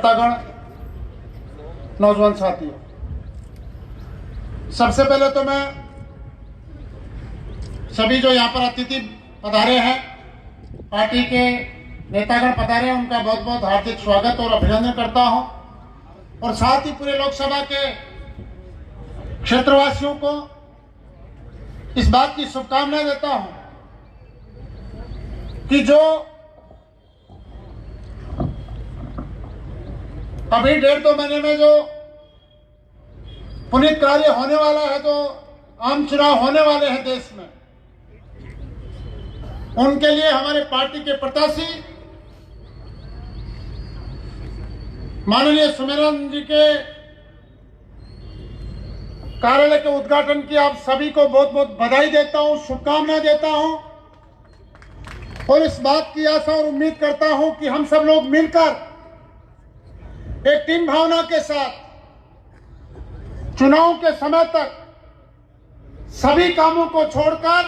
नेतागण, नौजवान साथियों, सबसे पहले तो मैं सभी जो यहाँ पर अतिथि पधारे हैं, पार्टी के नेतागण पधारे हैं, उनका बहुत बहुत हार्दिक स्वागत और अभिनंदन करता हूं। और साथ ही पूरे लोकसभा के क्षेत्रवासियों को इस बात की शुभकामनाएं देता हूं कि जो अभी 1.5-2 महीने में जो पुनीत कार्य होने वाला है, जो आम चुनाव होने वाले हैं देश में, उनके लिए हमारे पार्टी के प्रत्याशी माननीय सुमेरन जी के कार्यालय के उद्घाटन की आप सभी को बहुत बहुत बधाई देता हूं, शुभकामनाएं देता हूं और इस बात की आशा और उम्मीद करता हूं कि हम सब लोग मिलकर एक टीम भावना के साथ चुनाव के समय तक सभी कामों को छोड़कर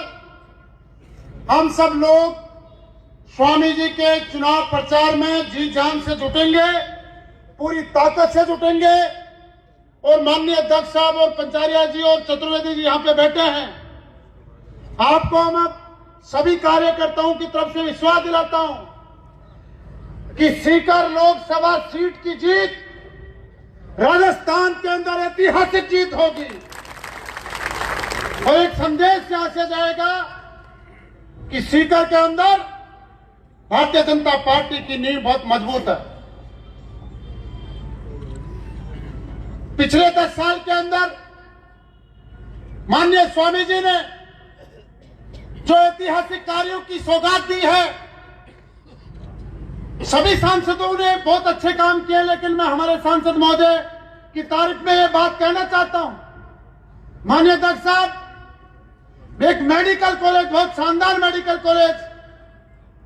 हम सब लोग स्वामी जी के चुनाव प्रचार में जी जान से जुटेंगे, पूरी ताकत से जुटेंगे। और माननीय अध्यक्ष साहब और पंचारिया जी और चतुर्वेदी जी यहाँ पे बैठे हैं, आपको मैं सभी कार्यकर्ताओं की तरफ से विश्वास दिलाता हूं कि सीकर लोकसभा सीट की जीत राजस्थान के अंदर ऐतिहासिक जीत होगी और एक संदेश यहां से जाएगा कि सीकर के अंदर भारतीय जनता पार्टी की नींव बहुत मजबूत है। पिछले 10 साल के अंदर माननीय स्वामी जी ने जो ऐतिहासिक कार्यों की सौगात दी है, सभी सांसदों ने बहुत अच्छे काम किए, लेकिन मैं हमारे सांसद महोदय की तारीफ में ये बात कहना चाहता हूं, माननीय अध्यक्ष साहब, एक मेडिकल कॉलेज, बहुत शानदार मेडिकल कॉलेज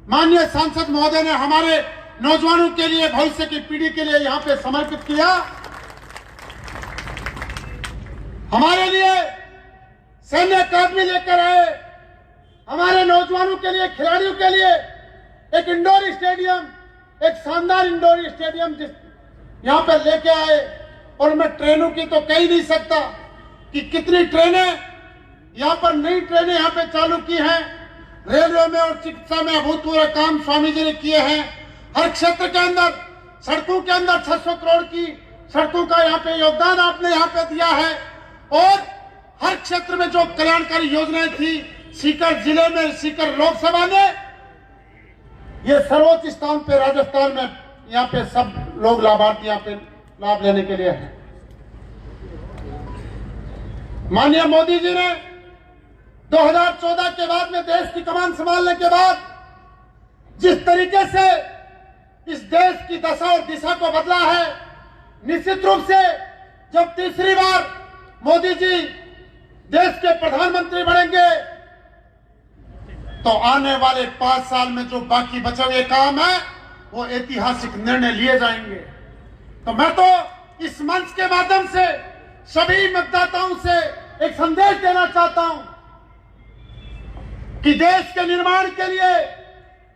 माननीय सांसद महोदय ने हमारे नौजवानों के लिए, भविष्य की पीढ़ी के लिए यहां पे समर्पित किया। हमारे लिए सैन्य अकादमी लेकर आए, हमारे नौजवानों के लिए, खिलाड़ियों के लिए एक इंडोर स्टेडियम, एक शानदार इंडोर स्टेडियम यहां पर लेके आए। और मैं ट्रेनों की तो कह ही नहीं सकता कि कितनी ट्रेनें यहां पर, नई ट्रेनें यहां पे चालू की हैं। रेलवे में और चिकित्सा में अभूतपूर्व काम स्वामी जी ने किए हैं। हर क्षेत्र के अंदर, सड़कों के अंदर 600 करोड़ की सड़कों का यहां पे योगदान आपने यहां पे दिया है। और हर क्षेत्र में जो कल्याणकारी योजनाएं थी, सीकर जिले में, सीकर लोकसभा ने ये सर्वोच्च स्थान पे राजस्थान में यहाँ पे सब लोग लाभार्थी यहाँ पे लाभ लेने के लिए हैं। माननीय मोदी जी ने 2014 के बाद में देश की कमान संभालने के बाद जिस तरीके से इस देश की दशा और दिशा को बदला है, निश्चित रूप से जब तीसरी बार मोदी जी देश के प्रधानमंत्री बनेंगे तो आने वाले 5 साल में जो बाकी बचे हुए काम है वो ऐतिहासिक निर्णय लिए जाएंगे। तो मैं तो इस मंच के माध्यम से सभी मतदाताओं से एक संदेश देना चाहता हूं कि देश के निर्माण के लिए,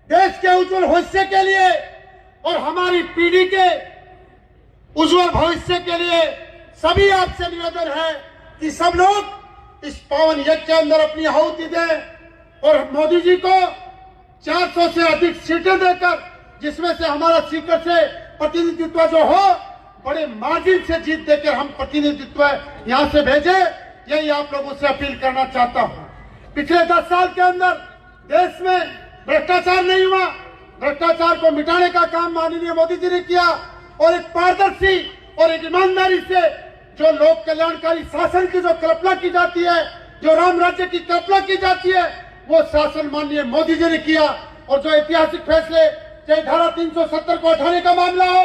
देश के उज्जवल भविष्य के लिए और हमारी पीढ़ी के उज्जवल भविष्य के लिए सभी आपसे निवेदन है कि सब लोग इस पावन यज्ञ के अंदर अपनी आहुति दें और मोदी जी को 400 से अधिक सीटें देकर, जिसमें से हमारा सीकर से प्रतिनिधित्व जो हो, बड़े मार्जिन से जीत देकर हम प्रतिनिधित्व यहां से भेजे, यही आप लोगों से अपील करना चाहता हूं। पिछले 10 साल के अंदर देश में भ्रष्टाचार नहीं हुआ, भ्रष्टाचार को मिटाने का काम माननीय मोदी जी ने किया और एक पारदर्शी और एक ईमानदारी से जो लोक कल्याणकारी शासन की जो कल्पना की जाती है, जो राम राज्य की कल्पना की जाती है, वो शासन माननीय मोदी जी ने किया। और जो ऐतिहासिक फैसले, चाहे धारा 370 को हटाने का मामला हो,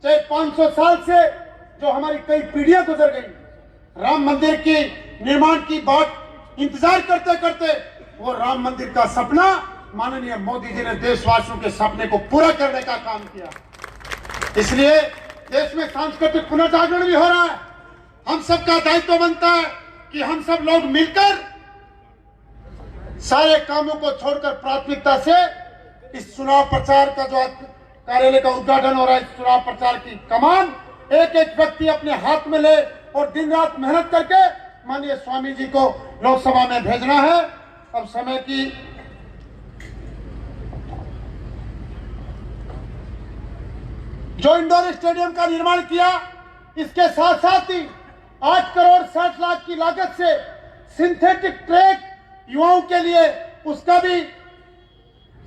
चाहे 500 साल से जो हमारी कई पीढ़ियां गुजर गई, राम मंदिर की निर्माण की बात इंतजार करते करते वो राम मंदिर का सपना माननीय मोदी जी ने देशवासियों के सपने को पूरा करने का काम किया। इसलिए देश में सांस्कृतिक पुनर्जागरण भी हो रहा है। हम सबका दायित्व बनता है कि हम सब लोग मिलकर सारे कामों को छोड़कर प्राथमिकता से इस चुनाव प्रचार का जो कार्यालय का उद्घाटन हो रहा है। इस चुनाव प्रचार की कमान एक एक व्यक्ति अपने हाथ में ले और दिन रात मेहनत करके माननीय स्वामी जी को लोकसभा में भेजना है। अब समय की जो इंडोर स्टेडियम का निर्माण किया, इसके साथ साथ ही 8 करोड़ 60 लाख की लागत से सिंथेटिक ट्रैक युवाओं के लिए उसका भी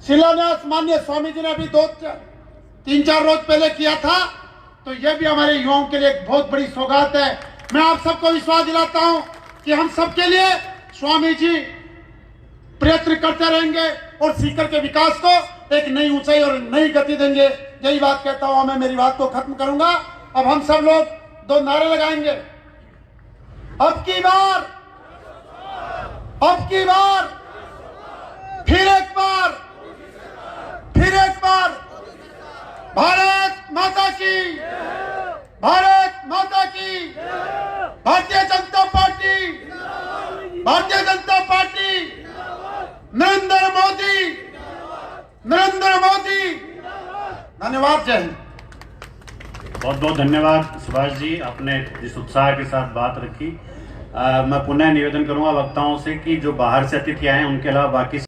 शिलान्यास माननीय स्वामी जी ने अभी 3-4 रोज पहले किया था। तो यह भी हमारे युवाओं के लिए एक बहुत बड़ी सौगात है। मैं आप सबको विश्वास दिलाता हूं कि हम सबके लिए स्वामी जी प्रयत्न करते रहेंगे और सीकर के विकास को एक नई ऊंचाई और नई गति देंगे। यही बात कहता हूं, मैं मेरी बात को खत्म करूंगा। अब हम सब लोग 2 नारे लगाएंगे। अब की बार, फिर एक बार भारत माता की, भारत माता की, भारतीय जनता पार्टी, नरेंद्र मोदी। धन्यवाद। जय हिंद। बहुत बहुत धन्यवाद सुभाष जी, आपने जिस उत्साह के साथ बात रखी। मैं पुनः निवेदन करूंगा वक्ताओं से कि जो बाहर से अतिथि आए हैं उनके अलावा बाकी